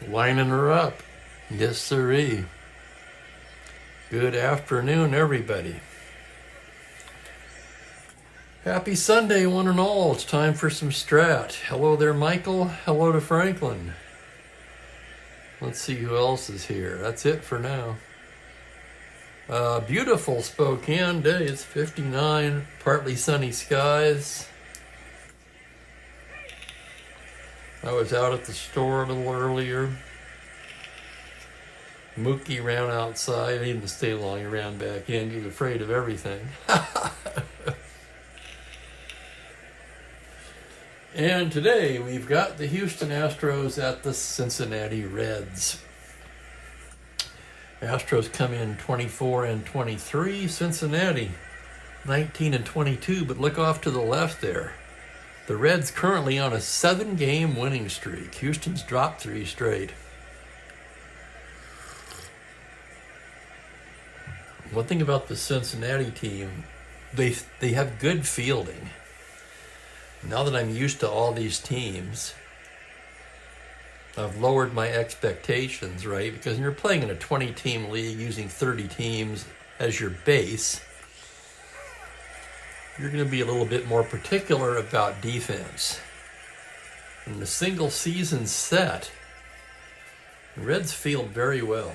Lining her up. Yes, sirree. Good afternoon, everybody. Happy Sunday, one and all. It's time for some Strat. Hello there, Michael. Hello to Franklin. Let's see who else is here. That's it for now. Beautiful Spokane day. It's 59, partly sunny skies. I was out at the store a little earlier. Mookie ran outside. He didn't stay long. He ran back in. He was afraid of everything. And today we've got the Houston Astros at the Cincinnati Reds. Astros come in 24-23. Cincinnati 19-22. But look off to the left there. The Reds currently on a 7-game winning streak. Houston's dropped 3 straight. One thing about the Cincinnati team, they have good fielding. Now that I'm used to all these teams, I've lowered my expectations, right? Because when you're playing in a 20-team league using 30 teams as your base, you're going to be a little bit more particular about defense. In the single season set, the Reds field very well.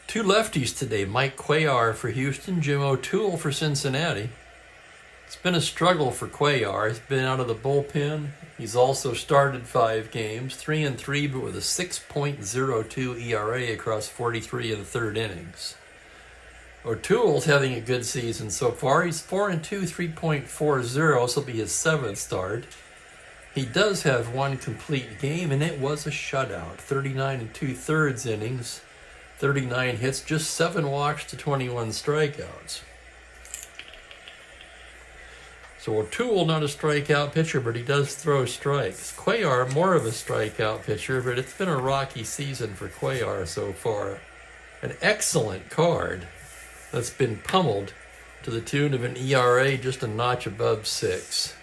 2 lefties today, Mike Cuellar for Houston, Jim O'Toole for Cincinnati. It's been a struggle for Cuellar. He's been out of the bullpen. He's also started 5 games, 3-3, but with a 6.02 ERA across 43 and a third innings. O'Toole's having a good season so far. He's 4-2, 3.40. This will be his 7th start. He does have 1 complete game, and it was a shutout. 39 2/3 innings, 39 hits, just 7 walks to 21 strikeouts. So O'Toole, not a strikeout pitcher, but he does throw strikes. Cuellar, more of a strikeout pitcher, but it's been a rocky season for Cuellar so far. An excellent card that's been pummeled to the tune of an ERA just a notch above 6.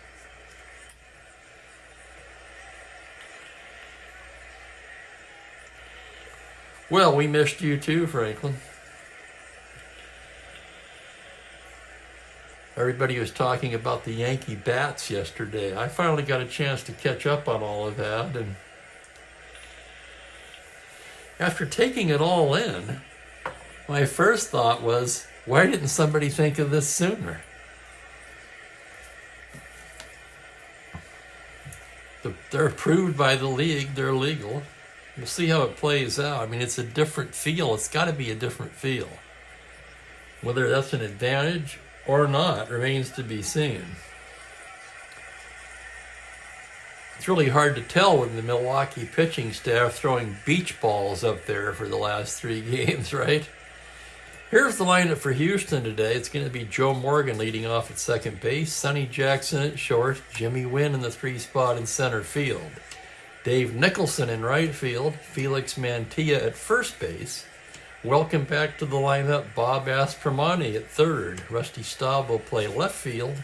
Well, we missed you too, Franklin. Everybody was talking about the Yankee bats yesterday. I finally got a chance to catch up on all of that, and after taking it all in, my first thought was, why didn't somebody think of this sooner? They're approved by the league. They're legal. We'll see how it plays out. I mean, it's a different feel. It's got to be a different feel. Whether that's an advantage or not remains to be seen. It's really hard to tell with the Milwaukee pitching staff throwing beach balls up there for the last 3 games, right? Here's the lineup for Houston today. It's going to be Joe Morgan leading off at second base, Sonny Jackson at short, Jimmy Wynn in the 3 spot in center field, Dave Nicholson in right field, Felix Mantilla at first base. Welcome back to the lineup, Bob Aspromonte at third. Rusty Staub will play left field.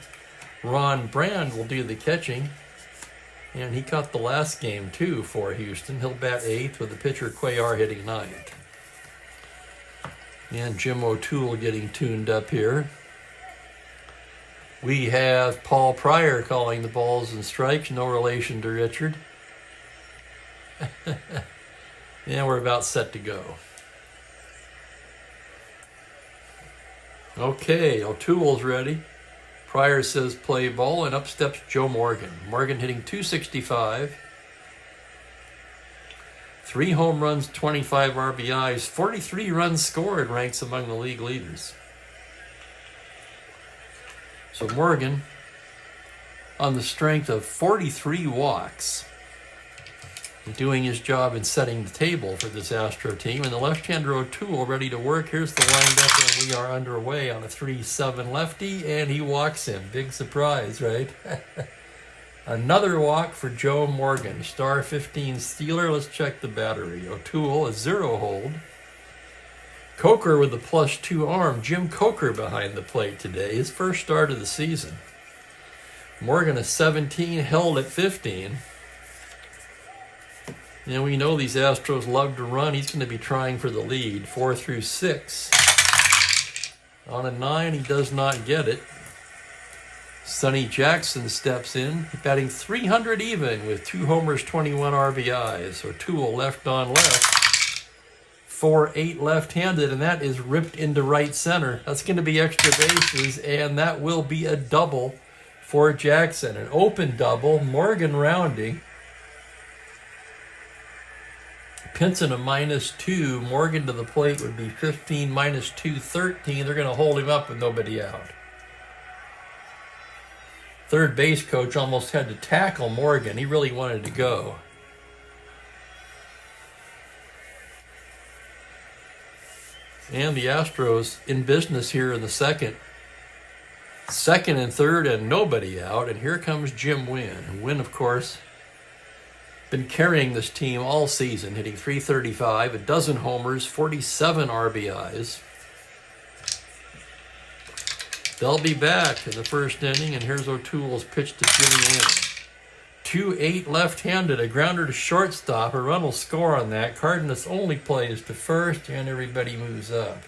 Ron Brand will do the catching. And he caught the last game, too, for Houston. He'll bat 8th with the pitcher Cuellar hitting 9th. And Jim O'Toole getting tuned up here. We have Paul Pryor calling the balls and strikes. No relation to Richard. And we're about set to go. Okay, O'Toole's ready. Pryor says play ball, and up steps Joe Morgan. Morgan hitting .265. 3 home runs, 25 RBIs, 43 runs scored, ranks among the league leaders. So Morgan, on the strength of 43 walks, doing his job in setting the table for this Astro team. And the left-hander O'Toole ready to work. Here's the windup, and we are underway on a 3-7 lefty, and he walks him. Big surprise, right? Another walk for Joe Morgan, star 15 Steeler. Let's check the battery. O'Toole, a 0 hold. Coker with the +2 arm. Jim Coker behind the plate today. His first start of the season. Morgan, a 17, held at 15. And we know these Astros love to run. He's going to be trying for the lead, 4 through 6. On a 9, he does not get it. Sonny Jackson steps in, batting .300 even with 2 homers, 21 RBIs. O'Toole left on left, 4-8 left-handed, and that is ripped into right center. That's going to be extra bases, and that will be a double for Jackson. An open double, Morgan rounding. Pinson a -2. Morgan to the plate would be 15, -2, 13. They're going to hold him up with nobody out. Third base coach almost had to tackle Morgan. He really wanted to go. And the Astros in business here in the second. Second and third and nobody out. And here comes Jim Wynn. And Wynn, of course, been carrying this team all season, hitting .335, a dozen homers, 47 RBIs. They'll be back in the first inning, and here's O'Toole's pitch to Jimmy Wynn. 2-8 left-handed, a grounder to shortstop. A run will score on that. Cardenas only plays to first, and everybody moves up.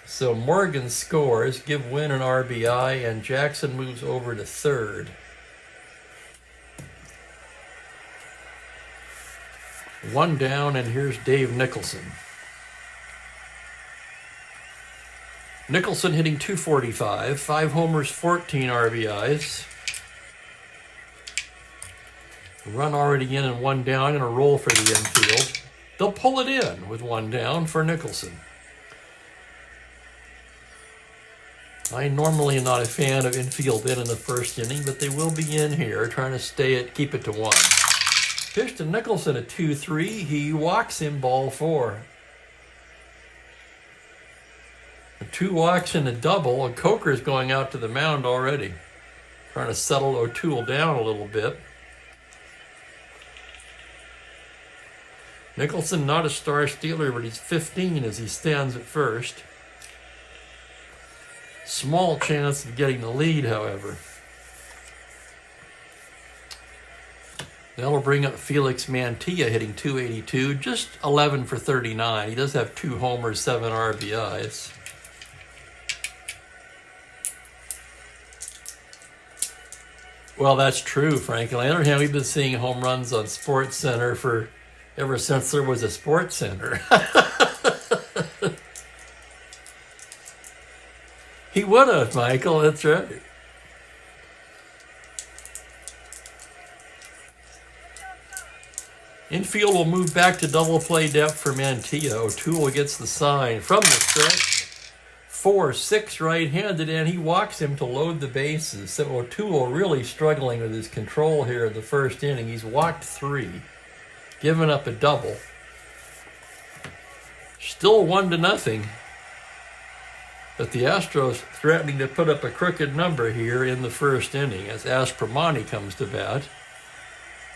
So Morgan scores, give Wynn an RBI, and Jackson moves over to third. One down, and here's Dave Nicholson. Nicholson hitting .245, 5 homers, 14 RBIs. Run already in and 1 down, and a roll for the infield. They'll pull it in with 1 down for Nicholson. I normally am not a fan of infield in the first inning, but they will be in here trying to keep it to 1. Pitch to Nicholson at 2-3. He walks him, ball 4. 2 walks and a double. And Coker's going out to the mound already, trying to settle O'Toole down a little bit. Nicholson not a star stealer, but he's 15 as he stands at first. Small chance of getting the lead, however. That'll bring up Felix Mantilla hitting .282, just 11 for 39. He does have 2 homers, 7 RBIs. Well, that's true, Frank. On the other hand, we've been seeing home runs on Sports Center ever since there was a Sports Center. He would have, Michael. That's right. Infield will move back to double play depth for Mantilla. O'Toole gets the sign from the stretch. 4-6 right-handed, and he walks him to load the bases. So O'Toole really struggling with his control here in the first inning. He's walked 3, given up a double. Still 1-0. But the Astros threatening to put up a crooked number here in the first inning as Strat-O-Matic comes to bat.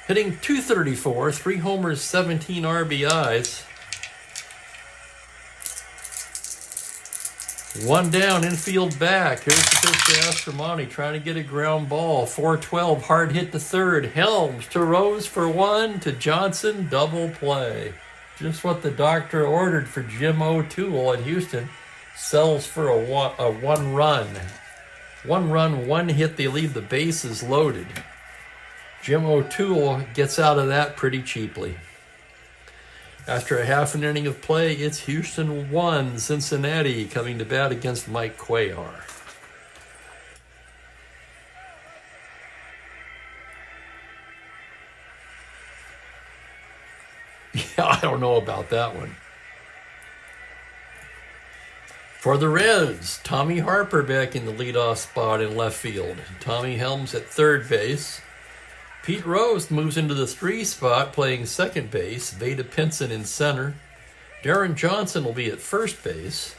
Hitting .234, 3 homers, 17 RBIs. 1 down, infield back. Here's the pitch to Strat-O-Matic trying to get a ground ball. 4-12, hard hit to third. Helms to Rose for 1, to Johnson, double play. Just what the doctor ordered for Jim O'Toole at Houston. Sells for a 1 run. 1 run, 1 hit, they leave the bases loaded. Jim O'Toole gets out of that pretty cheaply. After a half an inning of play, it's Houston 1, Cincinnati coming to bat against Mike Cuellar. Yeah, I don't know about that one. For the Reds, Tommy Harper back in the leadoff spot in left field. Tommy Helms at third base. Pete Rose moves into the 3 spot, playing second base. Vada Pinson in center. Darren Johnson will be at first base.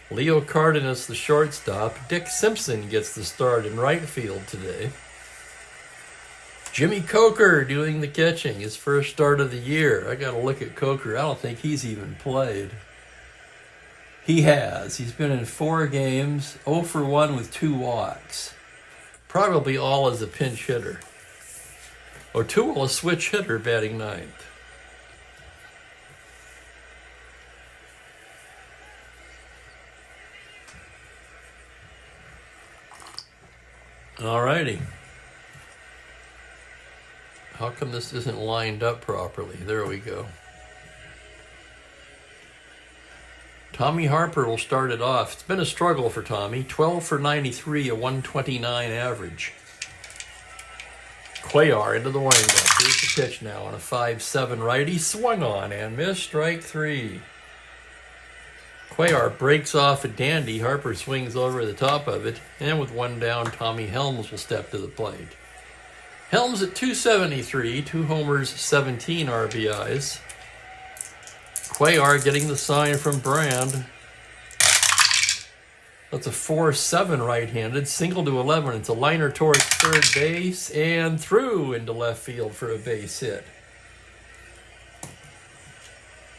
Leo Cardenas, the shortstop. Dick Simpson gets the start in right field today. Jimmy Coker doing the catching, his first start of the year. I got to look at Coker. I don't think he's even played. He has. He's been in 4 games, 0 for 1 with 2 walks. Probably all as a pinch hitter. O'Toole, a switch hitter, batting ninth. All righty. How come this isn't lined up properly? There we go. Tommy Harper will start it off. It's been a struggle for Tommy. 12 for 93, a 129 average. Cuellar into the windup. Here's the pitch now on a 5-7 righty. Swung on and missed. Strike three. Cuellar breaks off a dandy. Harper swings over the top of it. And with one down, Tommy Helms will step to the plate. Helms at 273, 2 homers, 17 RBIs. Cuellar getting the sign from Brand. That's a 4-7 right-handed, single to 11. It's a liner towards third base and through into left field for a base hit.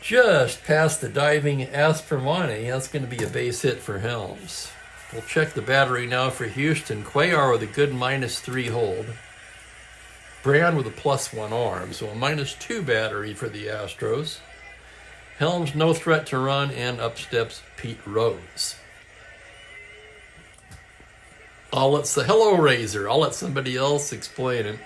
Just past the diving Aspermani. That's going to be a base hit for Helms. We'll check the battery now for Houston. Cuellar with a good -3 hold. Brand with a +1 arm, so a -2 battery for the Astros. Helms no threat to run, and up steps Pete Rose. Hello Razor. I'll let somebody else explain it.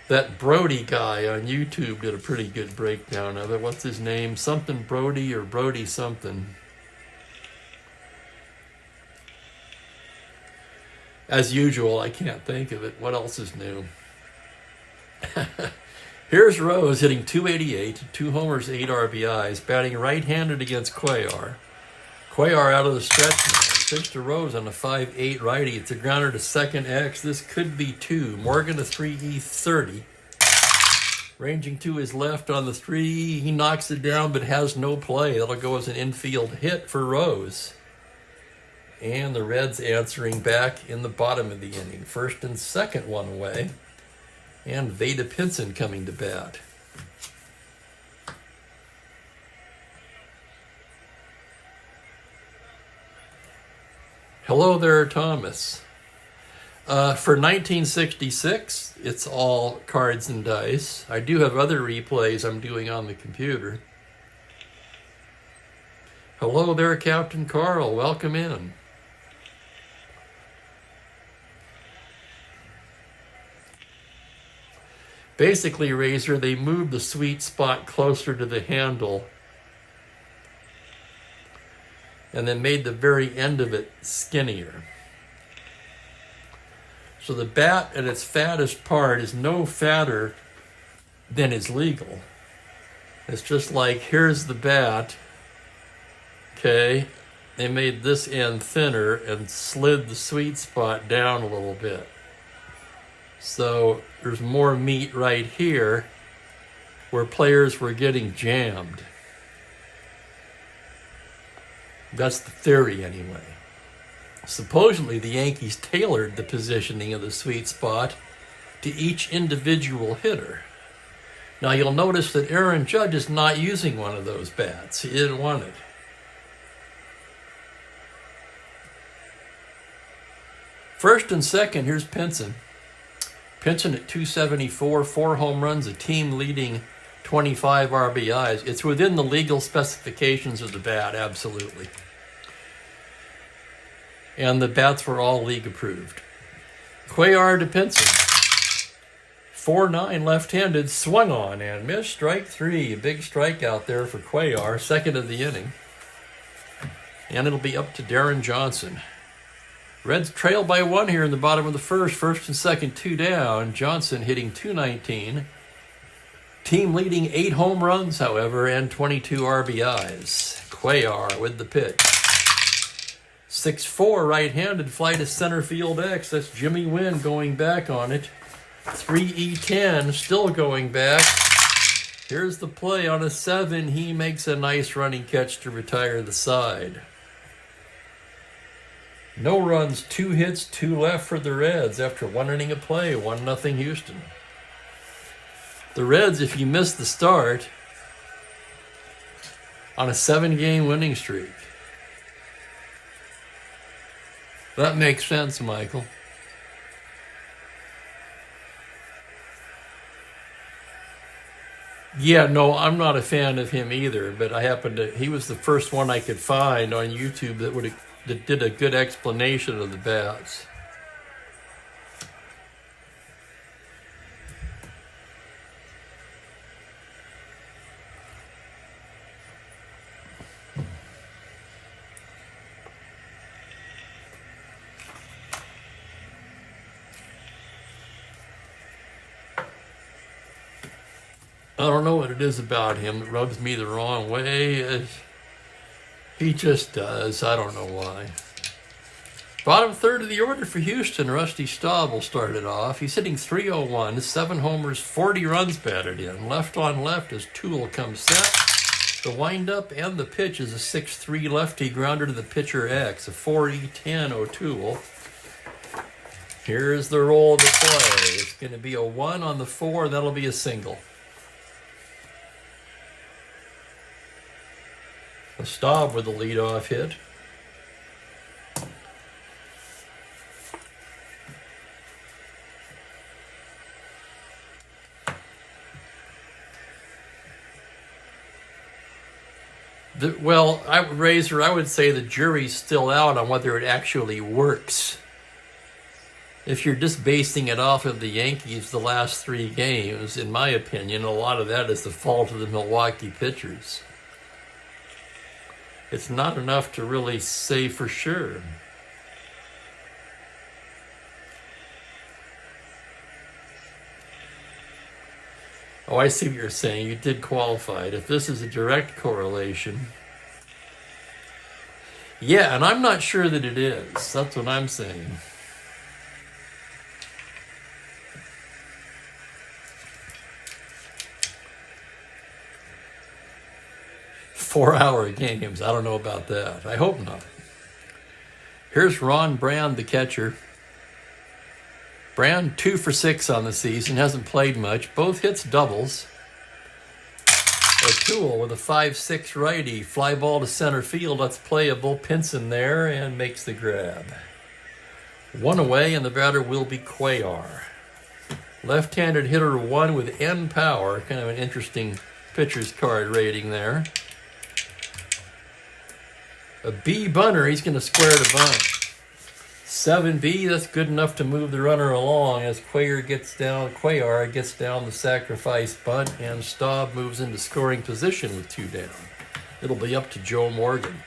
That Brody guy on YouTube did a pretty good breakdown of it. What's his name? Something Brody or Brody something. As usual, I can't think of it. What else is new? Here's Rose hitting 288, 2 homers, 8 RBIs, batting right-handed against Cuellar. Cuellar out of the stretch now. Pitch to Rose on a 5-8 righty. It's a grounder to second X. This could be 2. Morgan a 3E30. Ranging to his left on the 3. He knocks it down but has no play. That'll go as an infield hit for Rose. And the Reds answering back in the bottom of the inning. First and second one away. And Veda Pinson coming to bat. Hello there, Thomas. For 1966, it's all cards and dice. I do have other replays I'm doing on the computer. Hello there, Captain Carl. Welcome in. Basically, Razor, they moved the sweet spot closer to the handle and then made the very end of it skinnier. So the bat at its fattest part is no fatter than is legal. It's just like, here's the bat, okay? They made this end thinner and slid the sweet spot down a little bit. So there's more meat right here where players were getting jammed. That's the theory anyway. Supposedly the Yankees tailored the positioning of the sweet spot to each individual hitter. Now you'll notice that Aaron Judge is not using one of those bats. He didn't want it. First and second, here's Pinson. Pinson at 274, 4 home runs, a team leading 25 RBIs. It's within the legal specifications of the bat, absolutely. And the bats were all league approved. Cuellar to Pinson. 4-9 left-handed, swung on and missed. Strike three. A big strikeout there for Cuellar, second of the inning. And it'll be up to Darren Johnson. Reds trail by 1 here in the bottom of the first. First and second, 2 down. Johnson hitting 219. Team leading 8 home runs, however, and 22 RBIs. Cuellar with the pitch. 6-4 right-handed fly to center field X. That's Jimmy Wynn going back on it. 3E10 still going back. Here's the play on a 7. He makes a nice running catch to retire the side. No runs, 2 hits, 2 left for the Reds after 1 inning of play, 1-0 Houston. The Reds, if you missed the start, on a 7-game winning streak. That makes sense, Michael. Yeah, no, I'm not a fan of him either, but he was the first one I could find on YouTube that did a good explanation of the bats. I don't know what it is about him that rubs me the wrong way. He just does. I don't know why. Bottom third of the order for Houston. Rusty Staub will start it off. He's hitting .301, 7 homers, 40 runs batted in. Left on left as Toole comes set. The windup and the pitch is a 6-3 lefty grounder to the pitcher X, a 4-E-10 O'Toole. Here's the roll of the play. It's going to be a 1 on the 4. That'll be a single. Staub with the leadoff hit. I would say the jury's still out on whether it actually works. If you're just basing it off of the Yankees the last 3 games, in my opinion, a lot of that is the fault of the Milwaukee pitchers. It's not enough to really say for sure. Oh, I see what you're saying. You did qualify it. If this is a direct correlation. Yeah, and I'm not sure that it is. That's what I'm saying. Four-hour games. I don't know about that. I hope not. Here's Ron Brand, the catcher. Brand 2 for 6 on the season. Hasn't played much. Both hits doubles. O'Toole with a 5-6 righty. Fly ball to center field. That's playable. Pinson there and makes the grab. 1 away, and the batter will be Cuellar. Left-handed hitter 1 with N power. Kind of an interesting pitcher's card rating there. A B bunter, he's going to square the bunt. 7B, that's good enough to move the runner along as Cuellar gets down the sacrifice bunt, and Staub moves into scoring position with 2 down. It'll be up to Joe Morgan.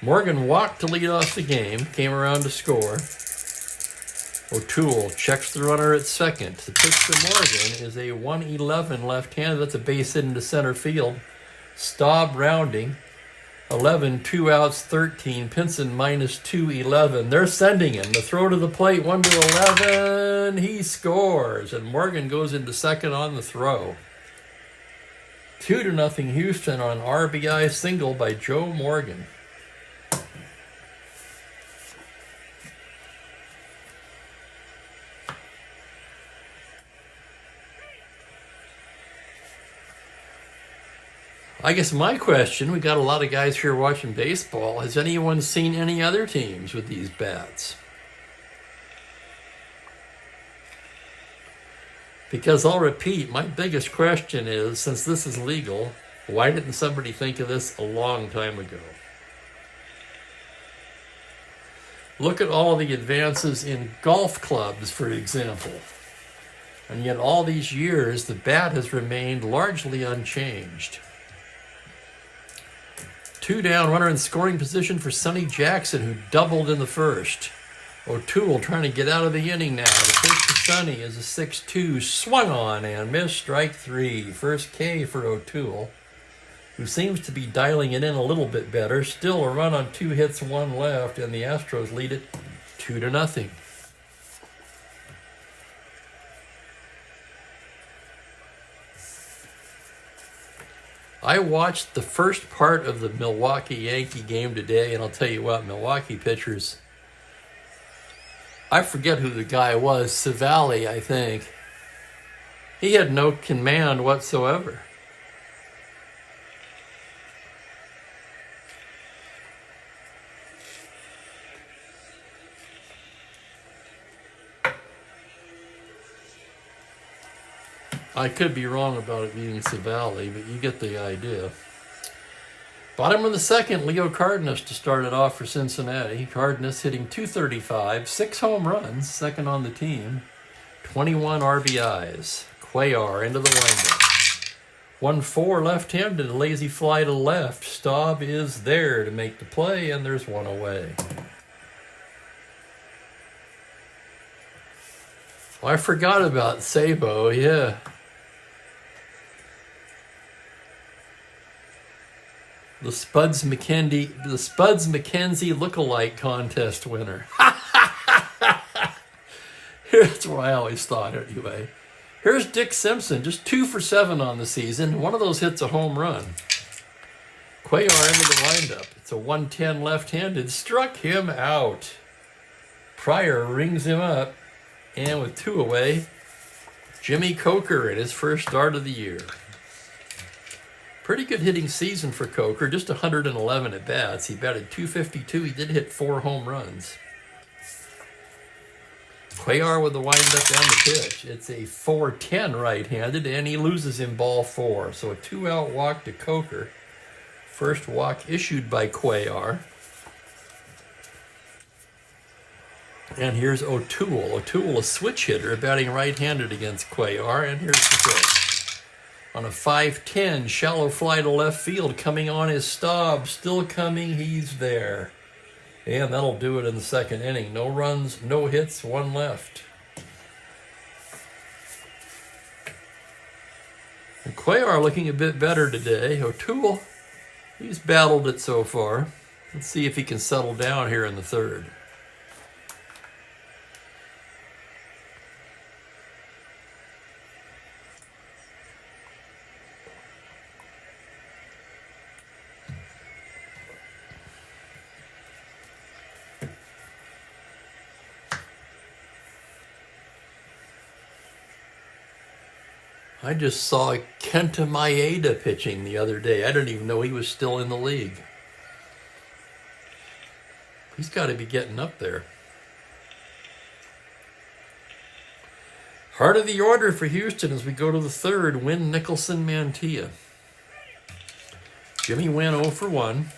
Morgan walked to lead off the game, came around to score. O'Toole checks the runner at second. The pitch to Morgan is a 1-11 left-handed. That's a base hit into center field. Staub rounding. 11, 2 outs, 13. Pinson minus 2-11. They're sending him. The throw to the plate, 1-11. He scores, and Morgan goes into second on the throw. 2-0 Houston on RBI single by Joe Morgan. I guess my question, we got a lot of guys here watching baseball. Has anyone seen any other teams with these bats? Because I'll repeat, my biggest question is, since this is legal, why didn't somebody think of this a long time ago? Look at all the advances in golf clubs, for example. And yet all these years, the bat has remained largely unchanged. 2 down, runner in scoring position for Sonny Jackson, who doubled in the first. O'Toole trying to get out of the inning now. The pitch to Sonny is a 6-2, swung on and missed, strike 3. First K for O'Toole, who seems to be dialing it in a little bit better. Still a run on 2 hits, 1 left, and the Astros lead it 2-0. I watched the first part of the Milwaukee Yankee game today, and I'll tell you what, Milwaukee pitchers, I forget who the guy was, Savali, I think. He had no command whatsoever. I could be wrong about it being Savali, but you get the idea. Bottom of the second, Leo Cardenas to start it off for Cincinnati. Cardenas hitting .235, 6 home runs, second on the team, 21 RBIs. Cuellar into the windup. 1-4 left-handed, lazy fly to left. Staub is there to make the play, and there's one away. Oh, I forgot about Sabo, yeah. The Spuds McKenzie lookalike contest winner. That's what I always thought anyway. Here's Dick Simpson, just 2 for 7 on the season. One of those hits a home run. Cuellar into the windup. It's a 110 left-handed. Struck him out. Pryor rings him up. And with 2 away, Jimmy Coker in his first start of the year. Pretty good hitting season for Coker, just 111 at bats. He batted .252. He did hit 4 home runs. Cuellar with the windup and the pitch. It's a 4-10 right-handed, and he loses in ball 4. So a 2-out walk to Coker. First walk issued by Cuellar. And here's O'Toole. O'Toole, a switch hitter, batting right-handed against Cuellar, and here's the pitch. On a 5-10, shallow fly to left field, coming on his Staub, still coming, he's there. And that'll do it in the second inning. No runs, no hits, 1 left. And Cuellar looking a bit better today. O'Toole, he's battled it so far. Let's see if he can settle down here in the third. I just saw Kenta Maeda pitching the other day. I didn't even know he was still in the league. He's got to be getting up there. Heart of the order for Houston as we go to the third. Wynn, Nicholson, Mantilla. Jimmy Wynn 0 for 1.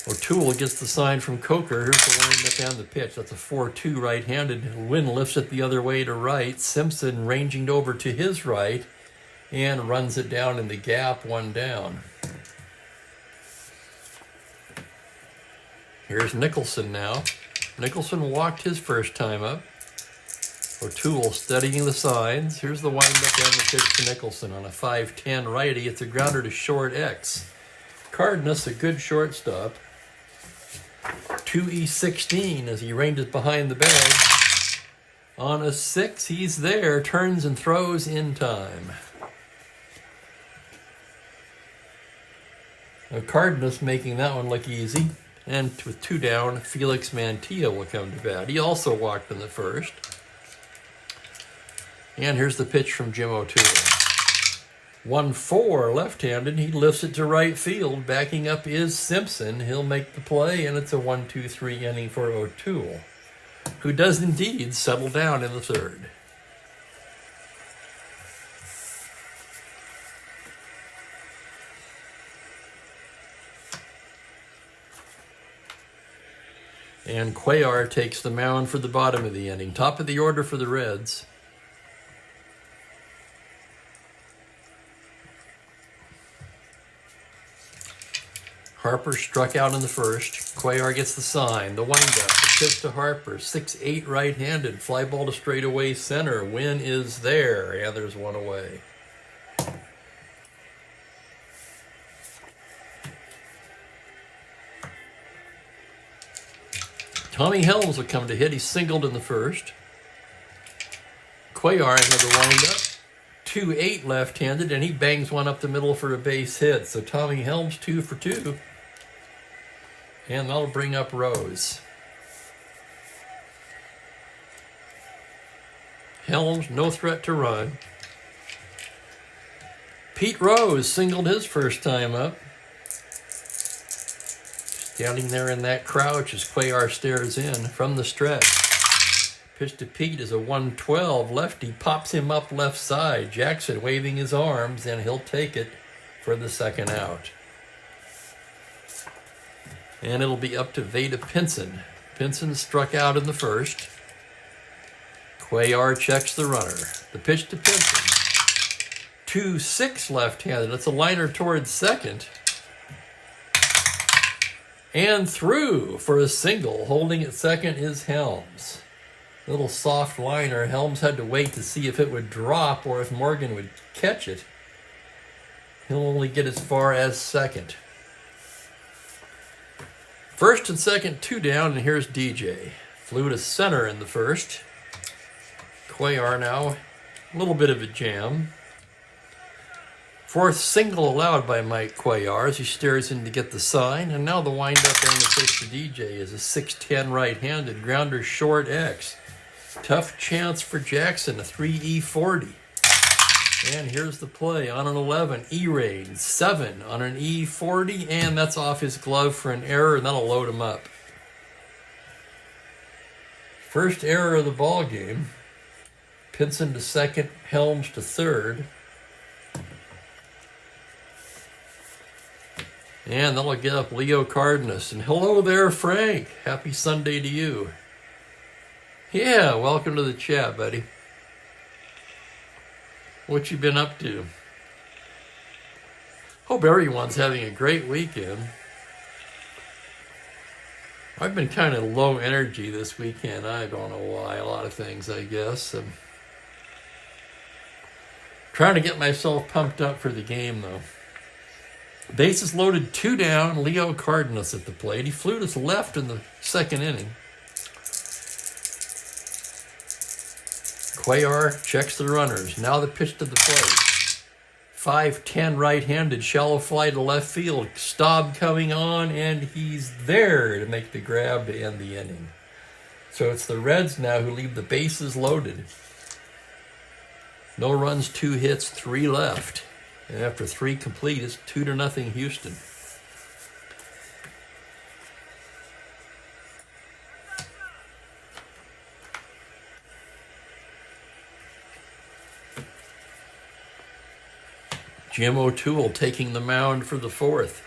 O'Toole gets the sign from Coker. Here's the windup and the pitch. That's a 4-2 right-handed. Wynn lifts it the other way to right. Simpson ranging over to his right and runs it down in the gap, 1 down. Here's Nicholson now. Nicholson walked his first time up. O'Toole studying the signs. Here's the windup and the pitch to Nicholson on a 5-10 righty. It's a grounder to short X. Cardenas, a good shortstop. 2E16 as he ranges behind the bag. On a 6, he's there, turns and throws in time. Now Cardenas making that one look easy. And with 2 down, Felix Mantilla will come to bat. He also walked in the first. And here's the pitch from Jim O'Toole. 1-4 left-handed. He lifts it to right field. Backing up is Simpson. He'll make the play, and it's a 1-2-3 inning for O'Toole, who does indeed settle down in the third. And Cuellar takes the mound for the bottom of the inning. Top of the order for the Reds. Harper struck out in the first. Cuellar gets the sign. The windup. The pitch to Harper. 6-8 right-handed. Fly ball to straightaway center. Wynn is there. And there's 1 away. Tommy Helms will come to hit. He singled in the first. Cuellar into the windup. 2-8 left-handed, and he bangs one up the middle for a base hit. So Tommy Helms 2 for 2. And that'll bring up Rose. Helms, no threat to run. Pete Rose singled his first time up. Standing there in that crouch as Cuellar stares in from the stretch. Pitch to Pete is a 112. Lefty pops him up left side. Jackson waving his arms, and he'll take it for the second out. And it'll be up to Veda Pinson. Pinson struck out in the first. Cuellar checks the runner. The pitch to Pinson. 2-6 left-handed. It's a liner towards second. And through for a single. Holding at second is Helms. Little soft liner. Helms had to wait to see if it would drop or if Morgan would catch it. He'll only get as far as second. First and second, 2 down, and here's DJ. Flew to center in the first. Cuellar now, a little bit of a jam. Fourth single allowed by Mike Cuellar as he stares in to get the sign, and now the windup and the pitch to DJ is a 6-10 right-handed grounder short X. Tough chance for Jackson, a 3E40. And here's the play on an 11, E-rain, 7 on an E40, and that's off his glove for an error, and that'll load him up. First error of the ball game. Pinson to second, Helms to third. And that'll get up Leo Cardenas. And hello there, Frank. Happy Sunday to you. Yeah, welcome to the chat, buddy. What you been up to? Hope everyone's having a great weekend. I've been kind of low energy this weekend. I don't know why. A lot of things, I guess. I'm trying to get myself pumped up for the game, though. Bases loaded, 2 down. Leo Cardenas at the plate. He flew to his left in the second inning. Cuellar checks the runners. Now the pitch to the plate. 5-10 right-handed, shallow fly to left field. Staub coming on, and he's there to make the grab to end the inning. So it's the Reds now who leave the bases loaded. No runs, 2 hits, 3 left. And after 3 complete, it's 2-0 Houston. Jim O'Toole taking the mound for the fourth.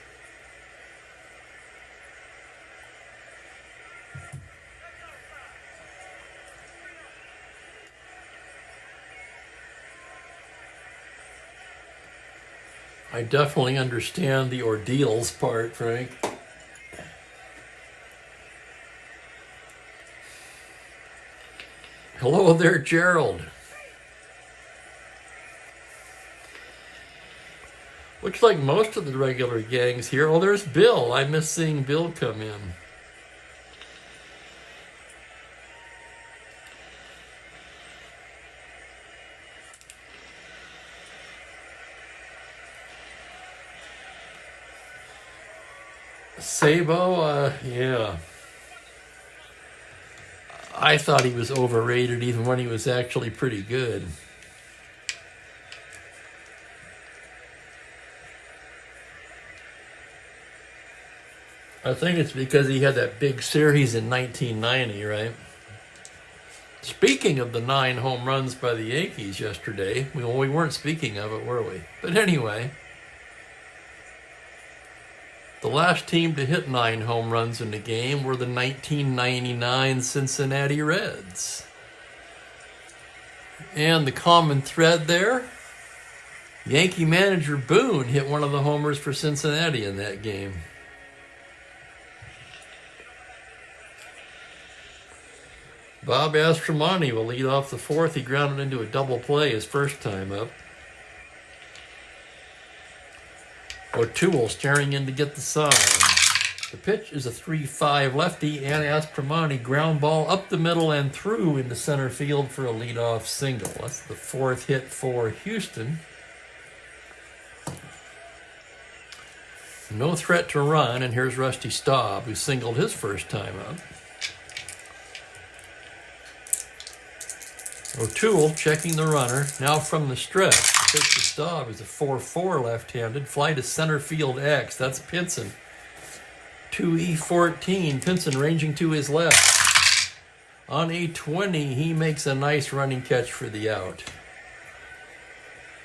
I definitely understand the ordeals part, Frank. Hello there, Gerald. Looks like most of the regular gang's here. Oh, there's Bill. I miss seeing Bill come in. Sabo, yeah. I thought he was overrated even when he was actually pretty good. I think it's because he had that big series in 1990, right? Speaking of the 9 home runs by the Yankees yesterday, we weren't speaking of it, were we? But anyway, the last team to hit 9 home runs in the game were the 1999 Cincinnati Reds. And the common thread there, Yankee manager Boone hit one of the homers for Cincinnati in that game. Bob Astromonti will lead off the fourth. He grounded into a double play his first time up. O'Toole staring in to get the sign. The pitch is a 3-5 lefty, and Aspromonti ground ball up the middle and through into center field for a leadoff single. That's the 4th hit for Houston. No threat to run, and here's Rusty Staub, who singled his first time up. O'Toole checking the runner. Now from the stretch, the pitch to Staub is a 4-4 left-handed. Fly to center field X. That's Pinson. 2E14. Pinson ranging to his left. On a 20, he makes a nice running catch for the out.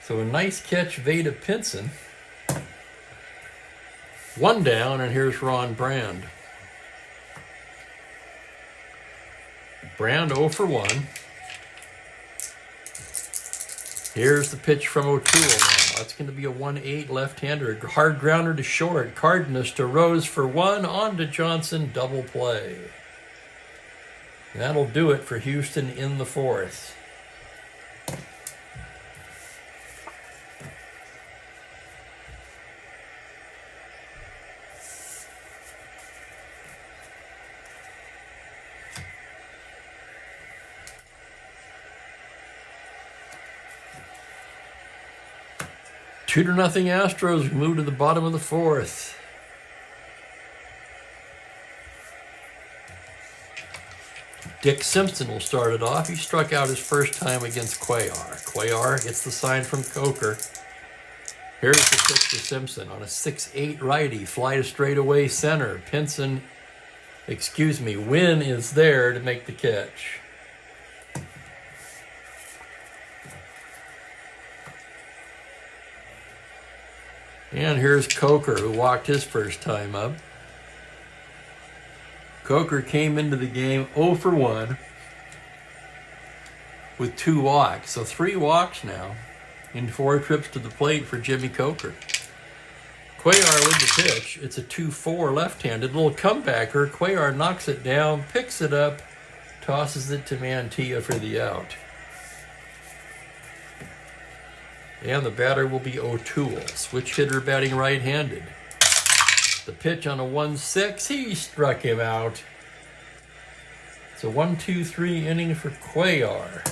So a nice catch, Veda Pinson. 1 down, and here's Ron Brand. Brand 0 for 1. Here's the pitch from O'Toole now. That's going to be a 1-8 left-hander. Hard grounder to short. Cardenas to Rose for 1. On to Johnson. Double play. That'll do it for Houston in the 4th. Two to nothing Astros move to the bottom of the 4th. Dick Simpson will start it off. He struck out his first time against Cuellar. Cuellar gets the sign from Coker. Here's the pitch to Simpson on a 6-8 righty. Fly to straightaway center. Wynn is there to make the catch. And here's Coker, who walked his first time up. Coker came into the game 0 for 1 with 2 walks. So 3 walks now in 4 trips to the plate for Jimmy Coker. Cuellar with the pitch. It's a 2-4 left-handed little comebacker. Cuellar knocks it down, picks it up, tosses it to Mantilla for the out. And the batter will be O'Toole, switch hitter batting right-handed. The pitch on a 1-6, he struck him out. It's a 1-2-3 inning for Cuellar.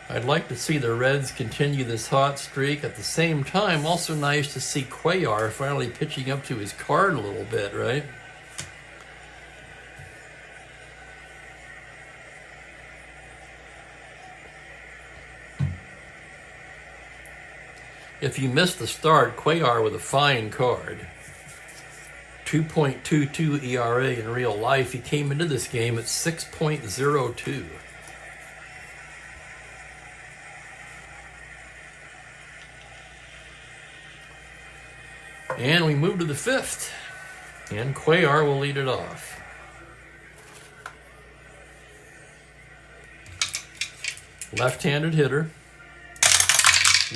I'd like to see the Reds continue this hot streak. At the same time, also nice to see Cuellar finally pitching up to his card a little bit, right? If you missed the start, Cuellar with a fine card. 2.22 ERA in real life. He came into this game at 6.02. And we move to the 5th. And Cuellar will lead it off. Left-handed hitter.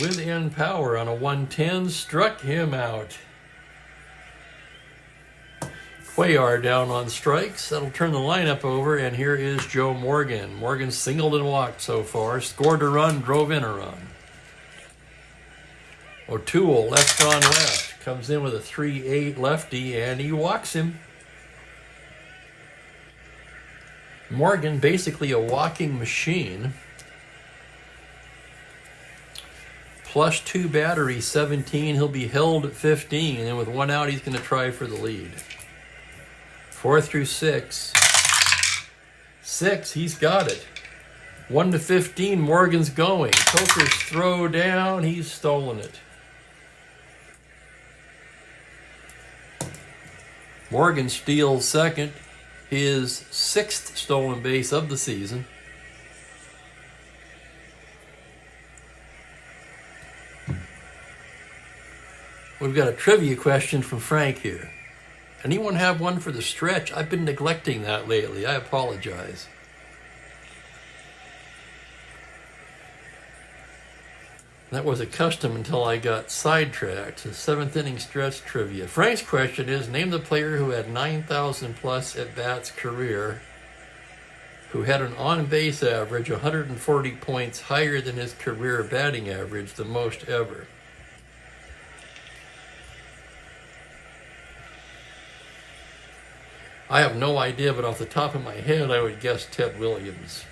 Within power on a 110, struck him out. Cuellar down on strikes. That'll turn the lineup over, and here is Joe Morgan. Morgan singled and walked so far. Scored a run, drove in a run. O'Toole, left on left. Comes in with a 3-8 lefty, and he walks him. Morgan, basically a walking machine. +2 battery, 17. He'll be held at 15, and with 1 out, he's going to try for the lead. 4 through 6. 6, he's got it. 1 to 15, Morgan's going. Coker's throw down, he's stolen it. Morgan steals second, his 6th stolen base of the season. We've got a trivia question from Frank here. Anyone have one for the stretch? I've been neglecting that lately. I apologize. That was a custom until I got sidetracked. The 7th inning stretch trivia. Frank's question is, name the player who had 9,000 plus at-bats career, who had an on-base average 140 points higher than his career batting average, the most ever. I have no idea, but off the top of my head, I would guess Ted Williams.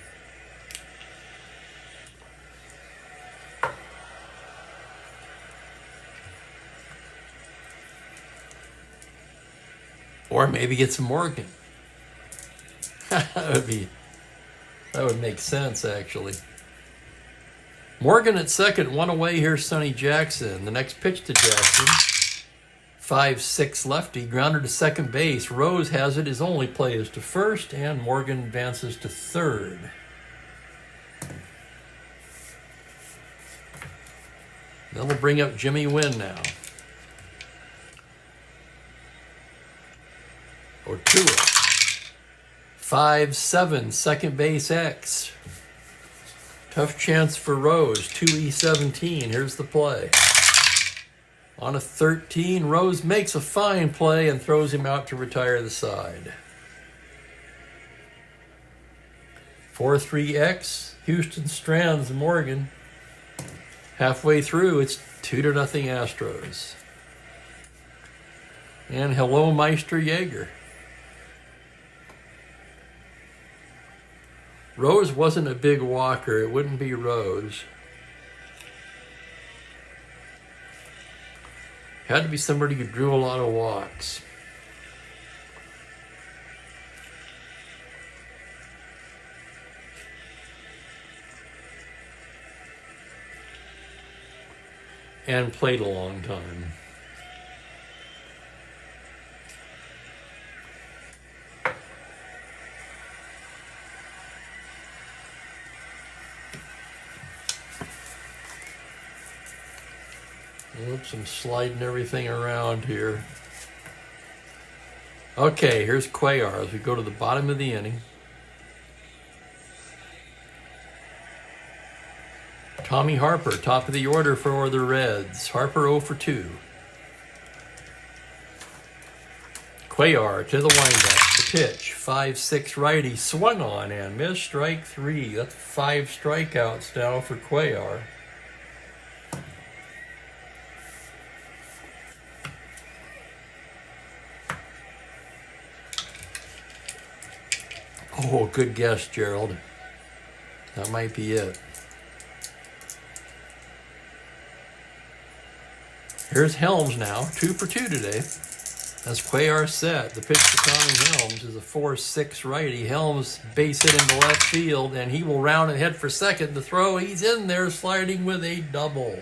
Or maybe it's Morgan. That would make sense, actually. Morgan at second, 1 away. Here's Sonny Jackson. The next pitch to Jackson. 5-6 lefty, grounded to second base. Rose has it. His only play is to first, and Morgan advances to third. That'll bring up Jimmy Wynn now. O'Toole. 5-7, second base X. Tough chance for Rose. 2E17. Here's the play. On a 13, Rose makes a fine play and throws him out to retire the side. 4-3X. Houston strands Morgan. Halfway through, it's 2-0 Astros. And hello, Meister Jaeger. Rose wasn't a big walker. It wouldn't be Rose. Had to be somebody who drew a lot of walks. And played a long time. Oops, I'm sliding everything around here. Okay, here's Cuellar as we go to the bottom of the inning. Tommy Harper, top of the order for the Reds. Harper 0 for 2. Cuellar to the windup. The pitch. 5-6 righty. Swung on and missed. Strike 3. That's 5 strikeouts now for Cuellar. Oh, good guess, Gerald. That might be it. Here's Helms now, 2 for 2 today. As Cuellar set, the pitch to Tommy Helms is a 4-6 righty. Helms base hit into left field, and he will round and head for second. The throw, he's in there sliding with a double.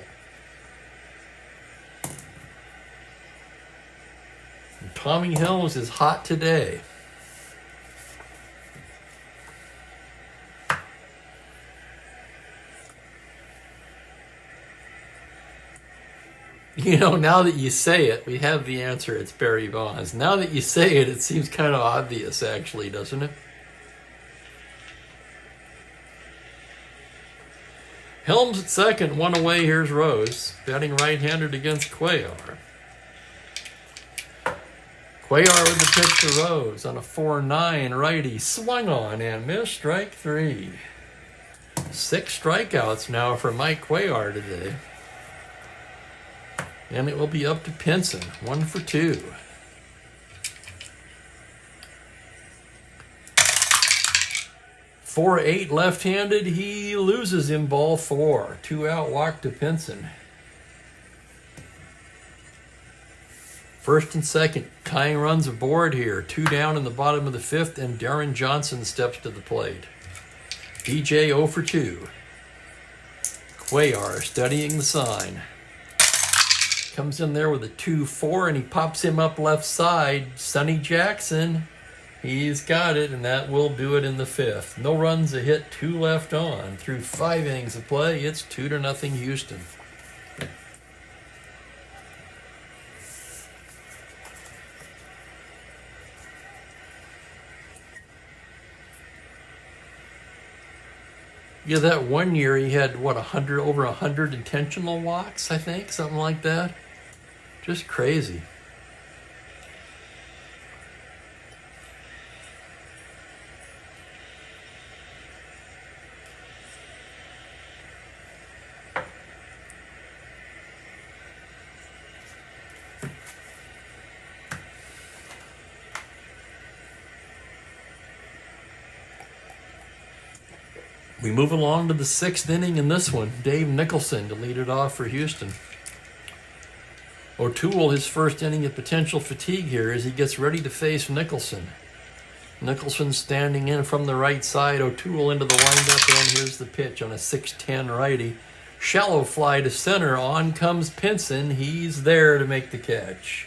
And Tommy Helms is hot today. You know, now that you say it, we have the answer. It's Barry Bonds. Now that you say it, it seems kind of obvious, actually, doesn't it? Helms at second, 1 away. Here's Rose, batting right-handed against Cuellar. Cuellar with the pitch to Rose on a 4-9 righty. Swung on and missed. Strike 3. 6 strikeouts now for Mike Cuellar today. And it will be up to Pinson, 1 for 2. .48 left-handed, he loses in ball 4. 2 out walk to Pinson. First and second, tying runs aboard here. 2 down in the bottom of the 5th, and Darren Johnson steps to the plate. DJ 0 for 2. Cuellar studying the sign. Comes in there with a 2-4, and he pops him up left side. Sonny Jackson, he's got it, and that will do it in the 5th. No runs, a hit, 2 left on. Through 5 innings of play, it's 2-0 Houston. Yeah, that one year he had, what, over 100 intentional walks, I think, something like that. Just crazy. We move along to the 6th inning in this one. Dave Nicholson to lead it off for Houston. O'Toole, his first inning of potential fatigue here as he gets ready to face Nicholson. Nicholson standing in from the right side. O'Toole into the windup, and here's the pitch on a 6-10 righty. Shallow fly to center. On comes Pinson. He's there to make the catch.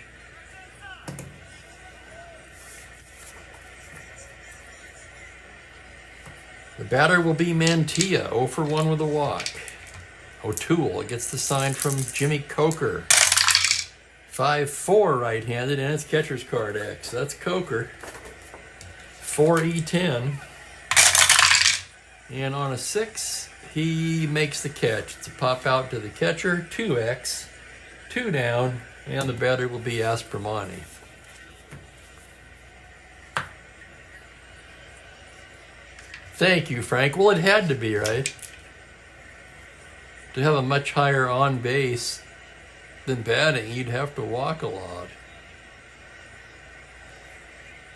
The batter will be Mantilla, 0 for 1 with a walk. O'Toole gets the sign from Jimmy Coker. 5-4 right-handed, and it's catcher's card X. That's Coker. 4E10. And on a 6, he makes the catch. It's a pop out to the catcher, 2X, 2 down, and the batter will be Aspromani. Thank you, Frank. Well, it had to be, right? To have a much higher on base than batting, you'd have to walk a lot.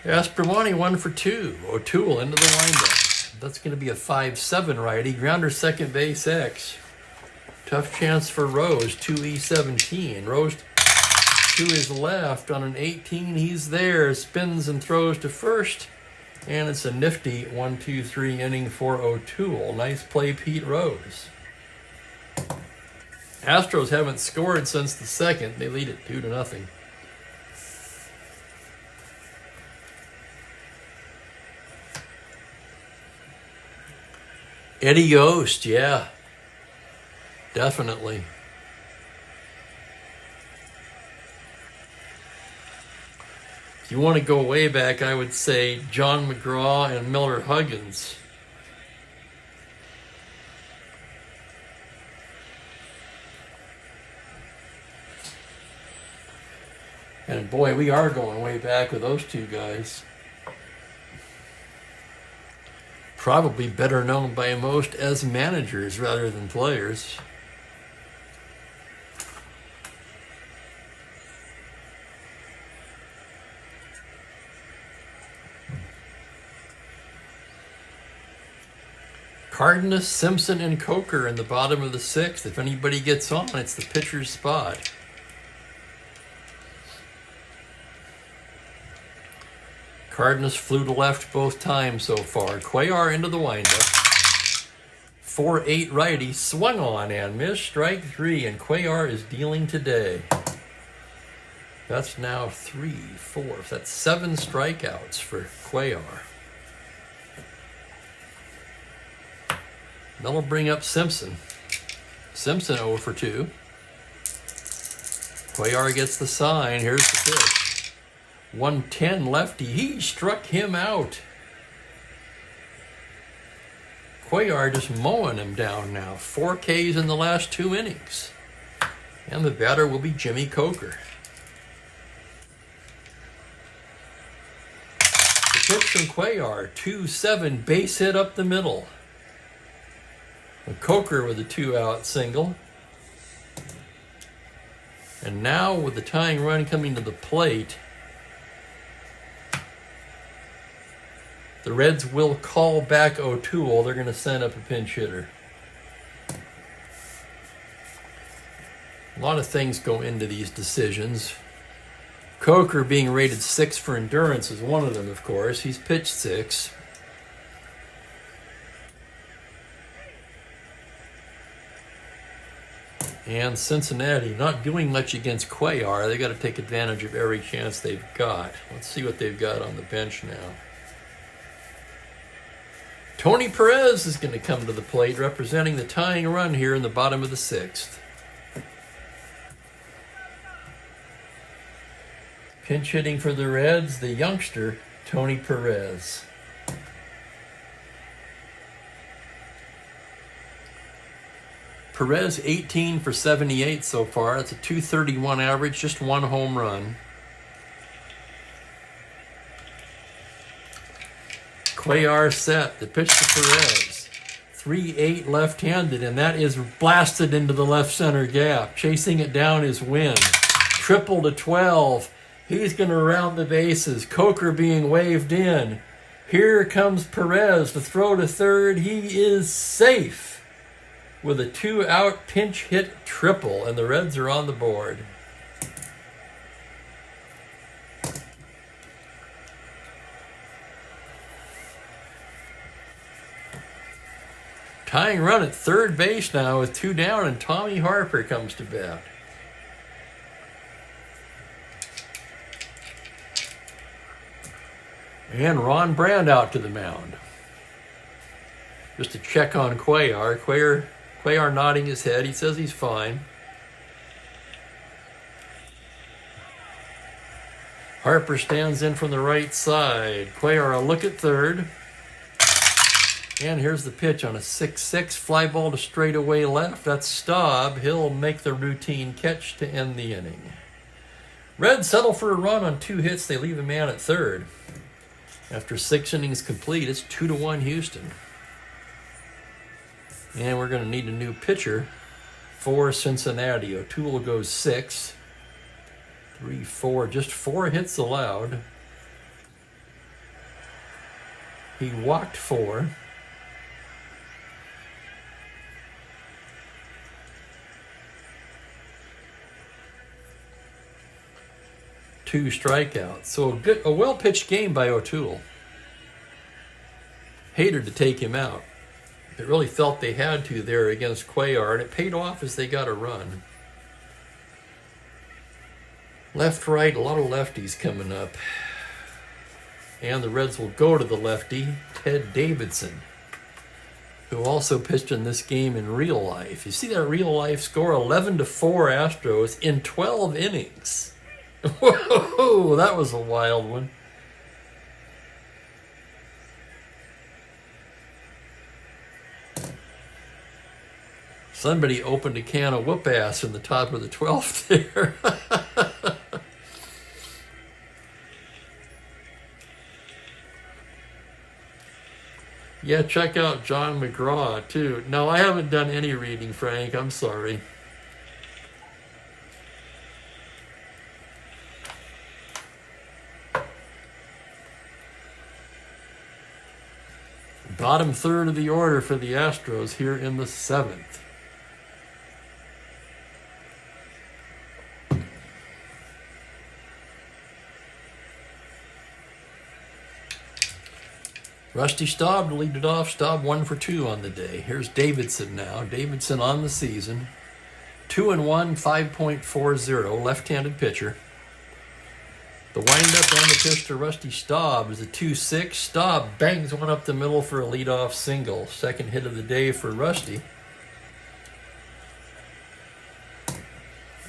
Aspromani 1 for 2. O'Toole into the windup. That's going to be a 5-7 righty. Grounder second base X. Tough chance for Rose, 2E17. Rose to his left on an 18. He's there. Spins and throws to first. And it's a nifty 1-2-3 inning for O'Toole. Nice play, Pete Rose. Astros haven't scored since the second. They lead it 2-0. Eddie Yost, yeah. Definitely. If you want to go way back, I would say John McGraw and Miller Huggins. And boy, we are going way back with those two guys. Probably better known by most as managers rather than players. Cardenas, Simpson, and Coker in the bottom of the 6th. If anybody gets on, it's the pitcher's spot. Cardenas flew to left both times so far. Cuellar into the windup. 4-8 righty, swung on and missed. Strike 3, and Cuellar is dealing today. That's now 3, 4. That's 7 strikeouts for Cuellar. That'll bring up Simpson. Simpson 0 for 2. Cuellar gets the sign. Here's the pitch. 110 lefty. He struck him out. Cuellar just mowing him down now. 4 Ks in the last 2 innings. And the batter will be Jimmy Coker. The pitch from Cuellar. 2-7 base hit up the middle. Coker with a 2-out single. And now with the tying run coming to the plate, the Reds will call back O'Toole. They're going to send up a pinch hitter. A lot of things go into these decisions. Coker being rated 6 for endurance is one of them, of course. He's pitched 6. And Cincinnati not doing much against Cuellar. They got to take advantage of every chance they've got. Let's see what they've got on the bench now. Tony Perez is going to come to the plate, representing the tying run here in the bottom of the 6th. Pinch hitting for the Reds, the youngster, Tony Perez. Perez 18 for 78 so far. That's a .231 average, just 1 home run. Cuellar set. The pitch to Perez. 3-8 left-handed, and that is blasted into the left center gap. Chasing it down is Wynn. Triple to 12. He's going to round the bases. Coker being waved in. Here comes Perez to throw to third. He is safe with a 2-out pinch hit triple, and the Reds are on the board. Tying run at third base now with 2 down, and Tommy Harper comes to bat. And Ron Brand out to the mound. just to check on Cuellar. Cuellar nodding his head. He says he's fine. Harper stands in from the right side. Cuellar a look at third. And here's the pitch on a 6-6 fly ball to straightaway left. That's Staub. He'll make the routine catch to end the inning. Reds settle for a run on 2 hits. They leave a man at third. After 6 innings complete, it's 2-1 Houston. And we're going to need a new pitcher for Cincinnati. O'Toole goes 6. 3, 4, just 4 hits allowed. He walked 4. Two strikeouts. So a well-pitched game by O'Toole. Hated to take him out. They really felt they had to there against Cuellar, and it paid off as they got a run. Left, right, a lot of lefties coming up. And the Reds will go to the lefty, Ted Davidson, who also pitched in this game in real life. You see that real life score? 11-4 Astros in 12 innings. Whoa, that was a wild one. Somebody opened a can of whoop ass in the top of the 12th there. Yeah, check out John McGraw too. No, I haven't done any reading, Frank. I'm sorry. Bottom third of the order for the Astros here in the 7th. Rusty Staub to lead it off. Staub 1 for 2 on the day. Here's Davidson now. Davidson on the season. 2-1, 5.40, left-handed pitcher. The windup on the pitch to Rusty Staub is a 2-6. Staub bangs one up the middle for a leadoff single. Second hit of the day for Rusty.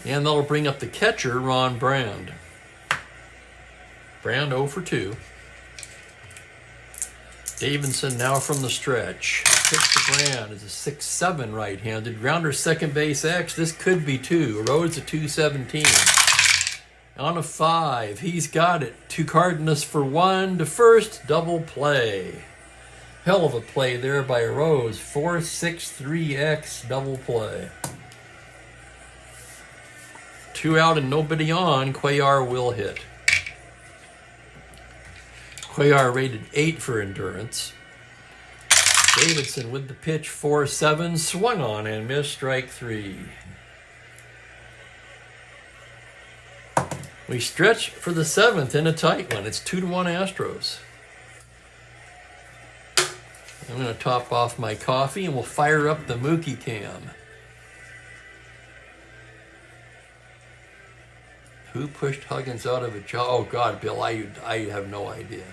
And that'll bring up the catcher, Ron Brand. Brand 0 for 2. Davidson now from the stretch. Pitch to Brand is a 6-7 right-handed. Grounder second base X. This could be 2. Rhodes a 217. On a 5, he's got it. To Cardenas for 1 to first, double play. Hell of a play there by Rose. 4-6-3X double play. 2 out and nobody on. Cuellar will hit. Cuellar rated 8 for endurance. Davidson with the pitch, 4-7, swung on and missed, strike 3. We stretch for the 7th in a tight one. It's 2-1 Astros. I'm going to top off my coffee and we'll fire up the Mookie cam. Who pushed Huggins out of a job? Oh, God, Bill, I have no idea.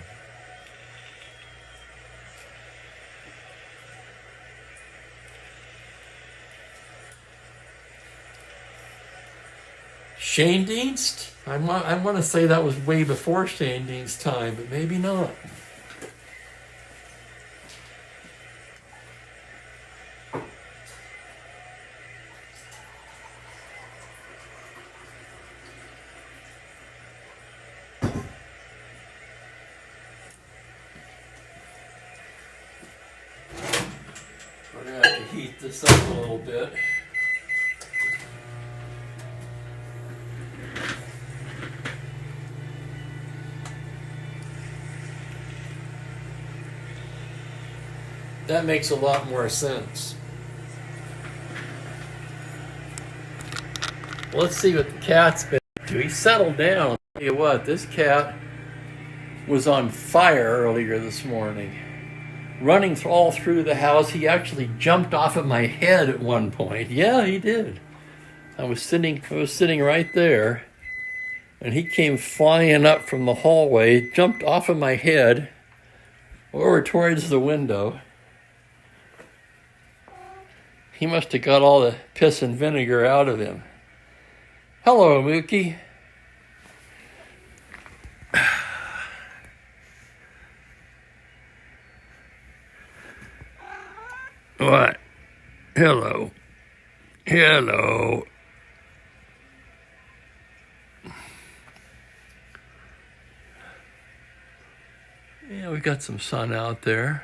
Shane Dienst? I want to say that was way before Shane Dienst's time, but maybe not. We're going to have to heat this up a little bit. That makes a lot more sense. Let's see what the cat's been up to. He settled down. I'll tell you what, this cat was on fire earlier this morning. Running all through the house. He actually jumped off of my head at one point. Yeah, he did. I was sitting right there, and he came flying up from the hallway, jumped off of my head over towards the window. He must have got all the piss and vinegar out of him. Hello, Mookie. What? Hello. Hello. Yeah, we got some sun out there.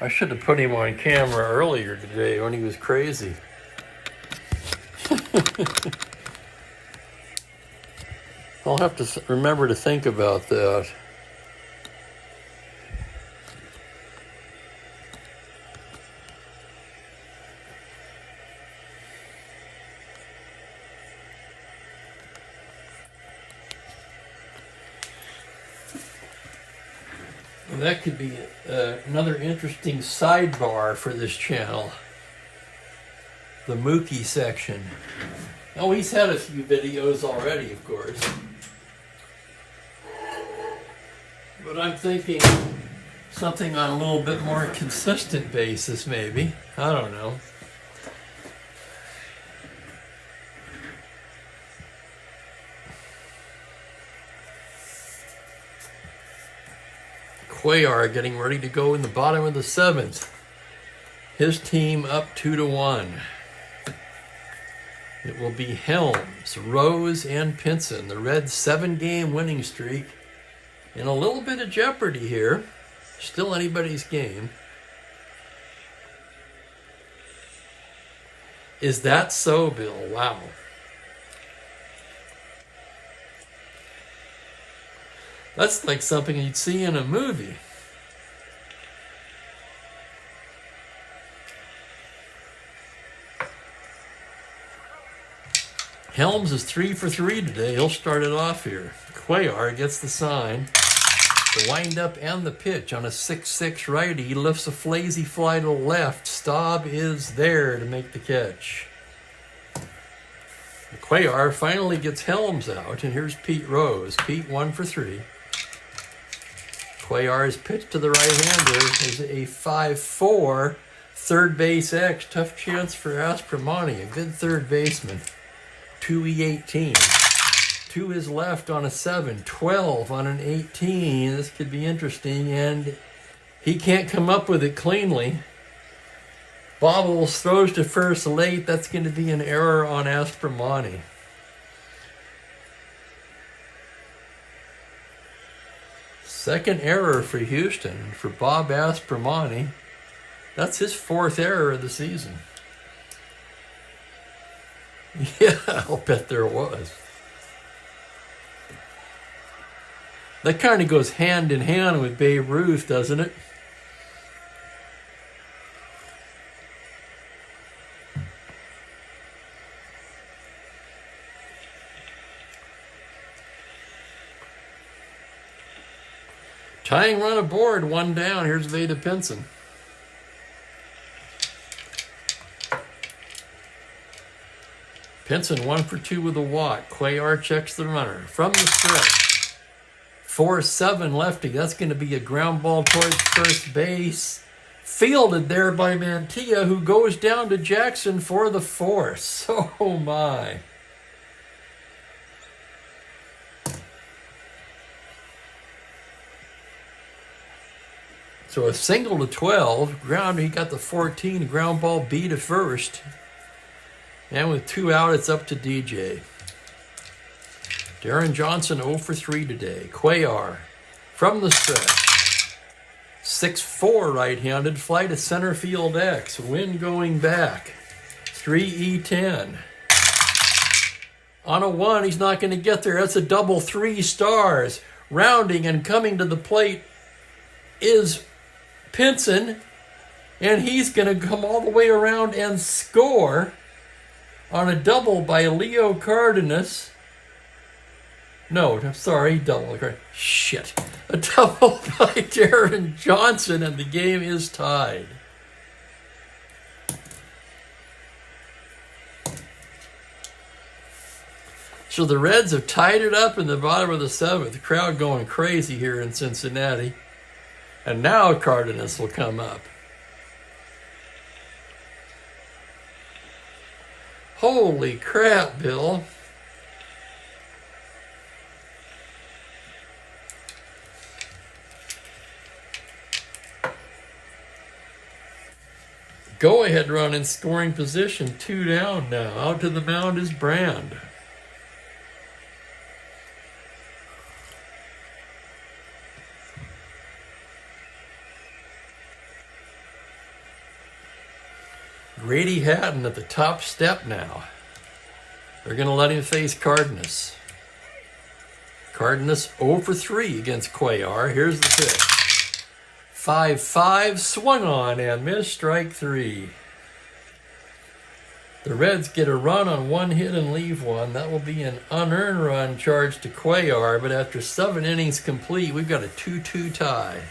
I should have put him on camera earlier today when he was crazy. I'll have to remember to think about that. That could be another interesting sidebar for this channel. The Mookie section. Oh, he's had a few videos already, of course. But I'm thinking something on a little bit more consistent basis, maybe. I don't know. Cuellar getting ready to go in the bottom of the 7th. His team up 2-1. It will be Helms, Rose, and Pinson. The Reds' 7-game winning streak in a little bit of jeopardy here. Still anybody's game. Is that so, Bill? Wow. That's like something you'd see in a movie. Helms is 3 for 3 today. He'll start it off here. Cuellar gets the sign. The windup and the pitch on a 6-6 righty. He lifts a flazy fly to the left. Staub is there to make the catch. Cuellar finally gets Helms out, and here's Pete Rose. Pete 1 for 3. Cuellar's pitch to the right-hander is a 5-4 third base X. Tough chance for Aspromani, a good third baseman. 2E18. To his left on a 7. 12 on an 18. This could be interesting, and he can't come up with it cleanly. Bobbles throws to first late. That's going to be an error on Aspromani. Second error for Houston, for Bob Aspromani. That's his 4th error of the season. Yeah, I'll bet there was. That kind of goes hand in hand with Babe Ruth, doesn't it? Tying run aboard, 1 down. Here's Vada Pinson. Pinson 1 for 2 with a walk. Cuellar checks the runner from the stretch. 4-7 lefty. That's going to be a ground ball towards first base. Fielded there by Mantilla, who goes down to Jackson for the 4th. Oh my. So a single to 12, ground, he got the 14, ground ball B to first. And with 2 out, it's up to DJ. Darren Johnson 0 for 3 today. Cuellar from the stretch. 6-4 right-handed, fly to center field X. Wind going back. 3E10. On a 1, he's not going to get there. That's a double 3 stars. Rounding and coming to the plate is Pinson. And he's going to come all the way around and score on a double by Leo Cardenas. No, I'm sorry, double. Shit. A double by Darren Johnson, and the game is tied. So the Reds have tied it up in the bottom of the seventh. The crowd going crazy here in Cincinnati. And now Cardenas will come up. Holy crap, Bill. Go-ahead run in scoring position, 2 down now. Out to the mound is Brand. Grady Hatton at the top step now. They're going to let him face Cardenas. Cardenas 0 for 3 against Cuellar. Here's the pitch. 5-5, swung on and missed, strike 3. The Reds get a run on 1 hit and leave 1. That will be an unearned run charged to Cuellar, but after 7 innings complete, we've got a 2-2 tie.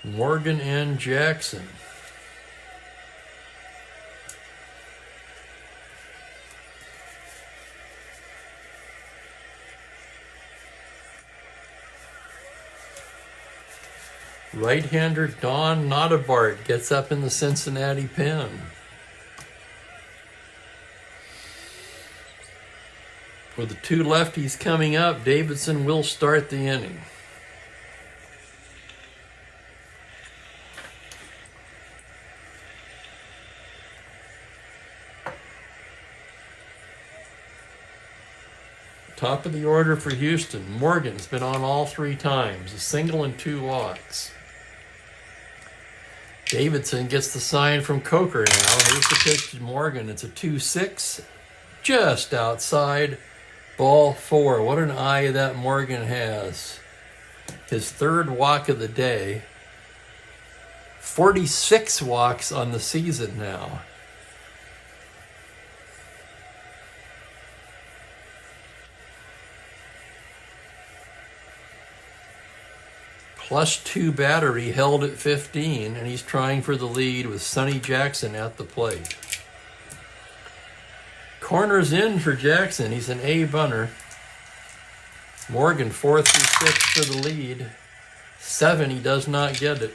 Morgan and Jackson. Right-hander Don Notabart gets up in the Cincinnati pen. With the 2 lefties coming up, Davidson will start the inning. Top of the order for Houston. Morgan's been on all 3 times. A single and 2 walks. Davidson gets the sign from Coker now. Here's the pitch to Morgan. It's a 2-6. Just outside. Ball 4. What an eye that Morgan has. His 3rd walk of the day. 46 walks on the season now. +2 battery held at 15, and he's trying for the lead with Sonny Jackson at the plate. Corners in for Jackson. He's an A bunter. Morgan 4 through 6 for the lead. 7, he does not get it.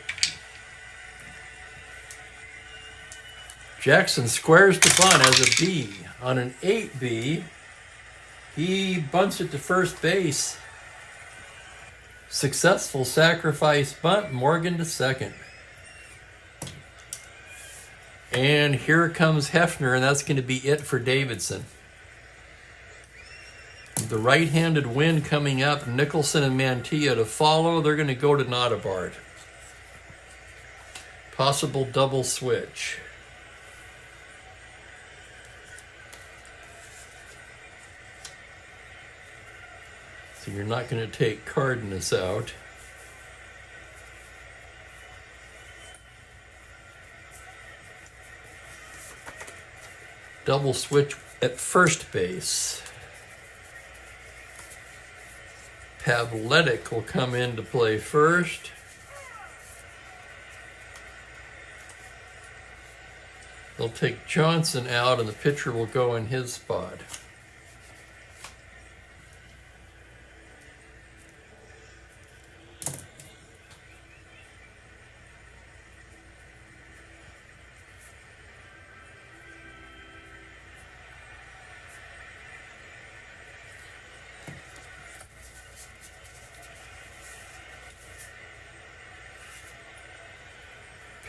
Jackson squares the bunt as a B. On an 8B, he bunts it to first base. Successful sacrifice bunt, Morgan to second. And here comes Hefner, and that's going to be it for Davidson. The right-handed wind coming up, Nicholson and Mantilla to follow. They're going to go to Notabart. Possible double switch. So you're not going to take Cardenas out. Double switch at first base. Pavletic will come in to play first. They'll take Johnson out and the pitcher will go in his spot.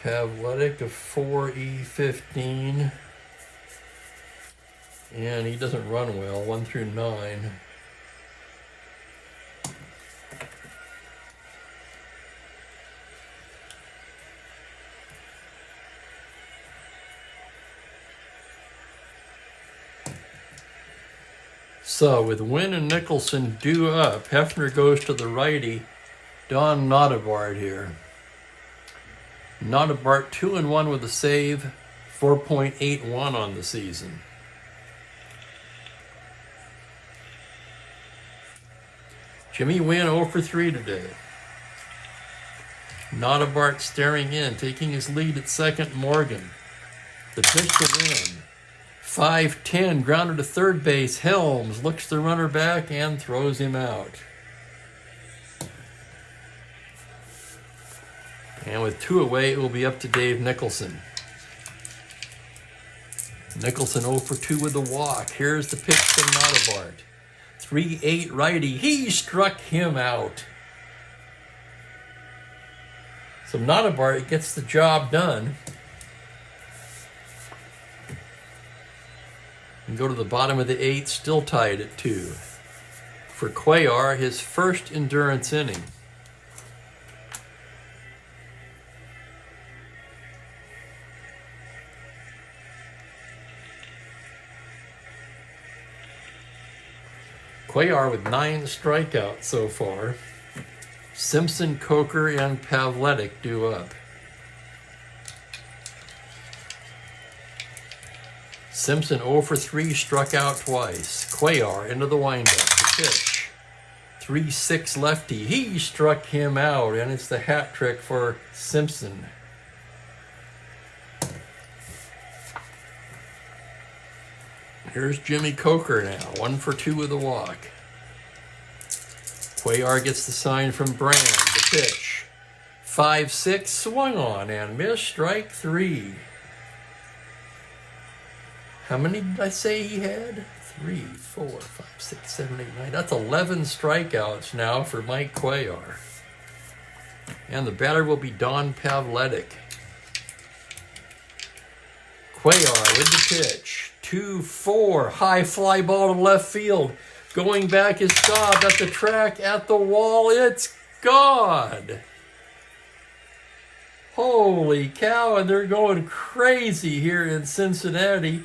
Pavletic of 4E15. And he doesn't run well, 1 through 9. So with Wynn and Nicholson due up, Hefner goes to the righty, Don Notabart here. Notabart 2-1 with a save, 4.81 on the season. Jimmy Wynn 0 for 3 today. Notabart staring in, taking his lead at second. Morgan. The pitch to Wynn. 5-10, grounded to third base. Helms looks the runner back and throws him out. And with 2 away, it will be up to Dave Nicholson. Nicholson 0 for 2 with the walk. Here's the pitch from Notabart. 3-8 righty. He struck him out. So Notabart gets the job done. And go to the bottom of the 8th, still tied at 2. For Cuellar, his first endurance inning. Cuellar with 9 strikeouts so far. Simpson, Coker, and Pavletic due up. Simpson 0 for 3, struck out twice. Cuellar into the windup. The pitch. 3-6 lefty. He struck him out, and it's the hat trick for Simpson. Here's Jimmy Coker now, 1 for 2 with a walk. Cuellar gets the sign from Brand. The pitch. 5-6, swung on and missed, strike 3. How many did I say he had? 3, 4, 5, 6, 7, 8, 9. That's 11 strikeouts now for Mike Cuellar. And the batter will be Don Pavletic. Cuellar with the pitch. 2-4, high fly ball to left field. Going back is stopped at the track, at the wall. It's gone. Holy cow, and they're going crazy here in Cincinnati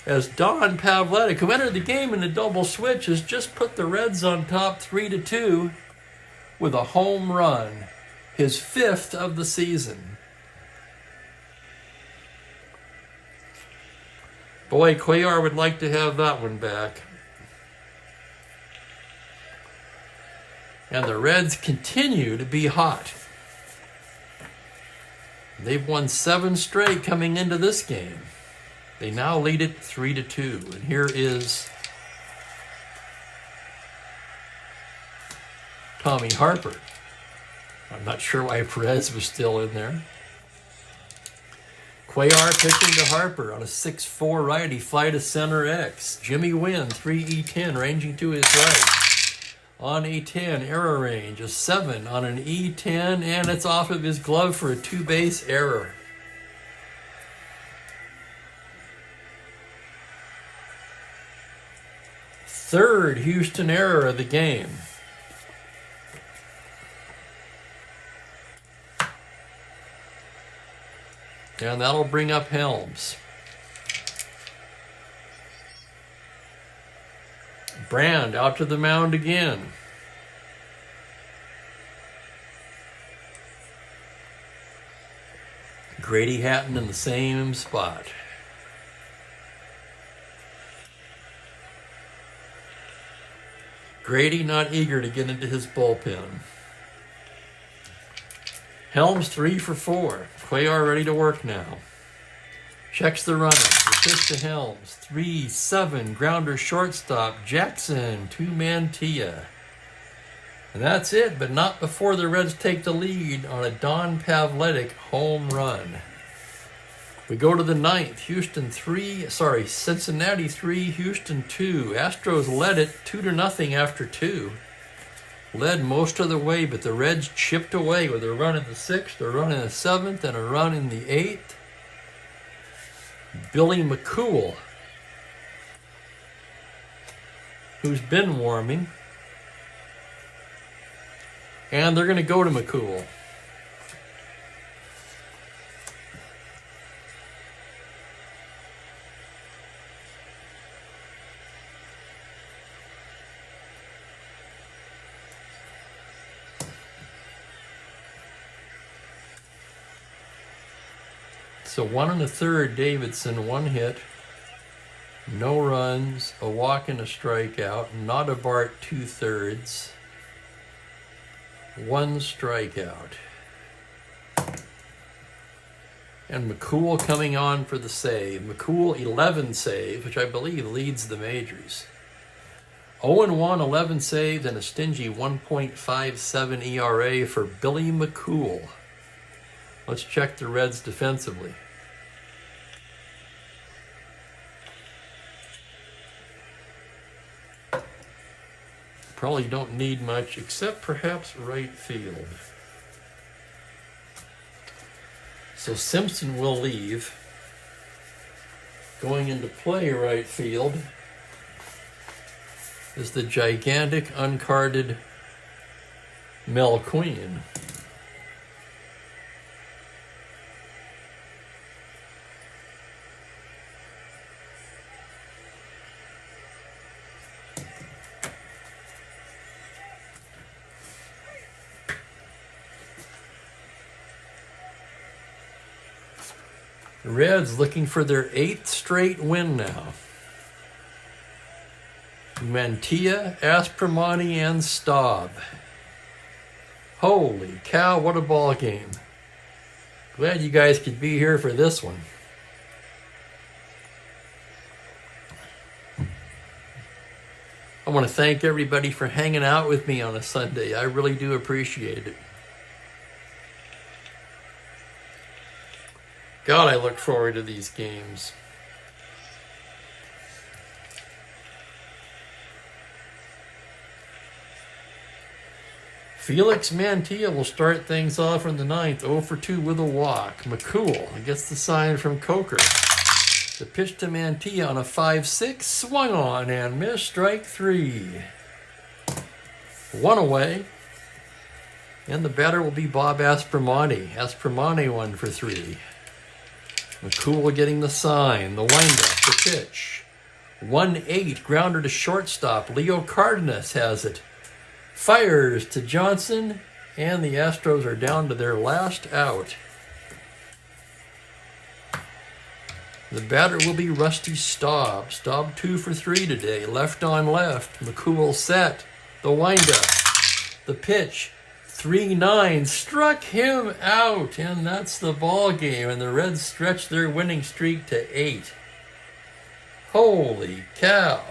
as Don Pavletic, who entered the game in a double switch, has just put the Reds on top 3-2 with a home run, his 5th of the season. Boy, Cuellar would like to have that one back. And the Reds continue to be hot. They've won 7 straight coming into this game. They now lead it 3-2. And here is Tommy Harper. I'm not sure why Perez was still in there. Cuellar pitching to Harper on a 6-4 righty, fly to center X. Jimmy Wynn, 3E10, ranging to his right. On E10, error range, a 7 on an E10, and it's off of his glove for a 2-base error. Third Houston error of the game. And that'll bring up Helms. Brand out to the mound again. Grady Hatton in the same spot. Grady not eager to get into his bullpen. Helms 3 for 4. Cuellar ready to work now. Checks the runner. The pitch to Helms. 3-7. Grounder shortstop. Jackson to Mantilla. And that's it, but not before the Reds take the lead on a Don Pavletic home run. We go to the 9th. Cincinnati 3, Houston 2. Astros led it 2-0 after 2. Led most of the way, but the Reds chipped away with a run in the 6th, a run in the 7th, and a run in the 8th. Billy McCool, who's been warming. And they're going to go to McCool. So 1 1/3 Davidson, 1 hit, no runs, a walk and a strikeout, not a Bart 2/3, 1 strikeout. And McCool coming on for the save. McCool 11 saves, which I believe leads the majors. 0-1, 11 saves, and a stingy 1.57 ERA for Billy McCool. Let's check the Reds defensively. Probably don't need much, except perhaps right field. So Simpson will leave. Going into play right field is the gigantic uncarded Mel Queen. The Reds looking for their 8th straight win now. Mantilla, Aspromani, and Staub. Holy cow, what a ball game. Glad you guys could be here for this one. I want to thank everybody for hanging out with me on a Sunday. I really do appreciate it. God, I look forward to these games. Felix Mantilla will start things off in the 9th, 0 for 2 with a walk. McCool gets the sign from Coker. The pitch to Mantilla on a 5-6, swung on and missed, strike 3. 1 away. And the batter will be Bob Aspromani. Aspromani 1 for 3. McCool getting the sign, the windup, the pitch. 1-8, grounder to shortstop. Leo Cardenas has it. Fires to Johnson, and the Astros are down to their last out. The batter will be Rusty Staub. Staub 2 for 3 today, left on left. McCool set, the windup, the pitch. 3-9, struck him out, and that's the ball game, and the Reds stretch their winning streak to 8. Holy cow.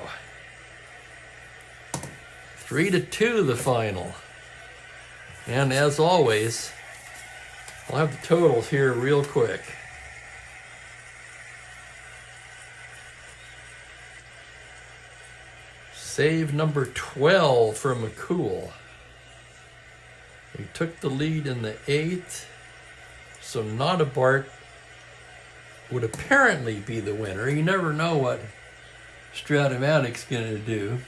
3-2 the final. And as always, I'll have the totals here real quick. Save number 12 for McCool. He took the lead in the 8th, so not a Bart would apparently be the winner. You never know what Strat-O-Matic's going to do.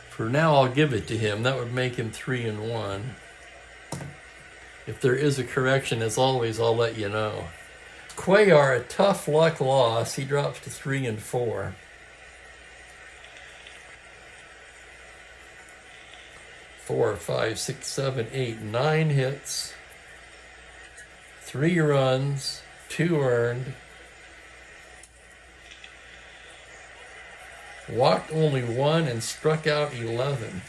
For now, I'll give it to him. That would make him 3-1. If there is a correction, as always, I'll let you know. Cuellar, a tough luck loss. He drops to 3-4. 4, 5, 6, 7, 8, 9 hits, 3 runs, 2 earned, walked only 1 and struck out 11.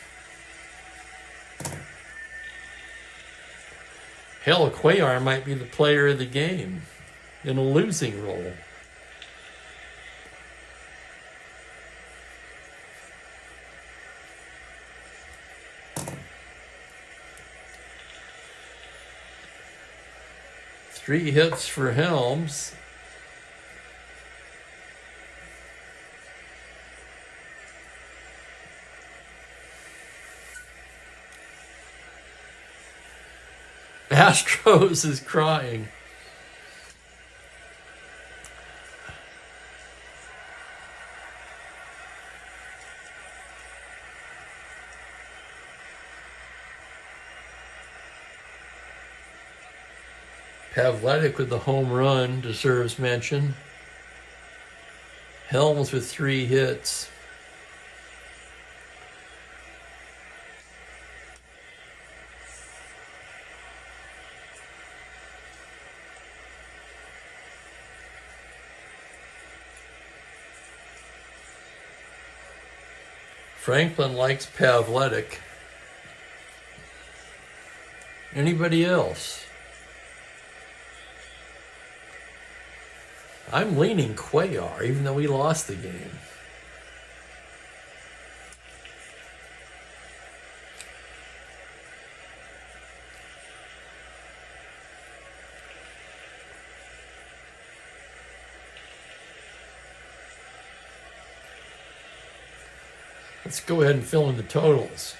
Hell, Cuellar might be the player of the game in a losing role. Three hits for Helms. Astros is crying. Pavletic with the home run deserves mention. Helms with 3 hits. Franklin likes Pavletic. Anybody else? I'm leaning Cuellar, even though we lost the game. Let's go ahead and fill in the totals.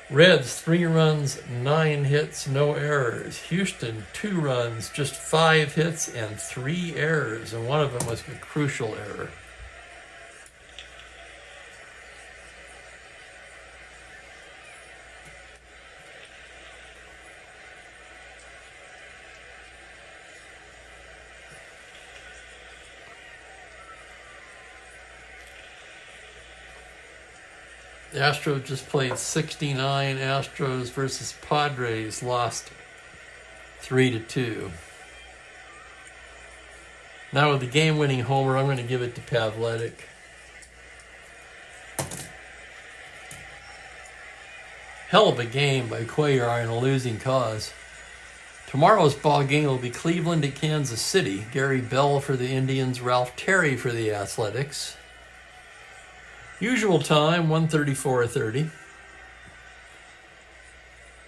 Reds, 3 runs, 9 hits, no errors. Houston, 2 runs, just 5 hits and 3 errors, and one of them was a crucial error. The Astros just played 69. Astros versus Padres lost 3-2. Now with the game-winning homer, I'm going to give it to Pavletic. Hell of a game by Cuellar in a losing cause. Tomorrow's ball game will be Cleveland at Kansas City. Gary Bell for the Indians, Ralph Terry for the Athletics. Usual time, 1:34:30.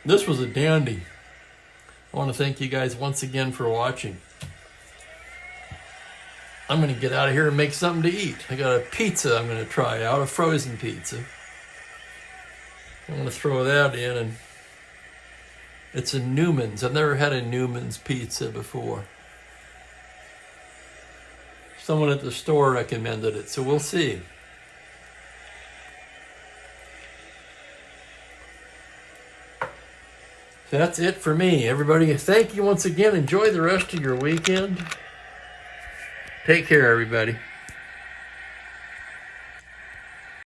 This was a dandy. I want to thank you guys once again for watching. I'm going to get out of here and make something to eat. I got a pizza I'm going to try out, a frozen pizza. I'm going to throw that in, and it's a Newman's. I've never had a Newman's pizza before. Someone at the store recommended it, so we'll see. That's it for me, everybody. Thank you once again. Enjoy the rest of your weekend. Take care, everybody.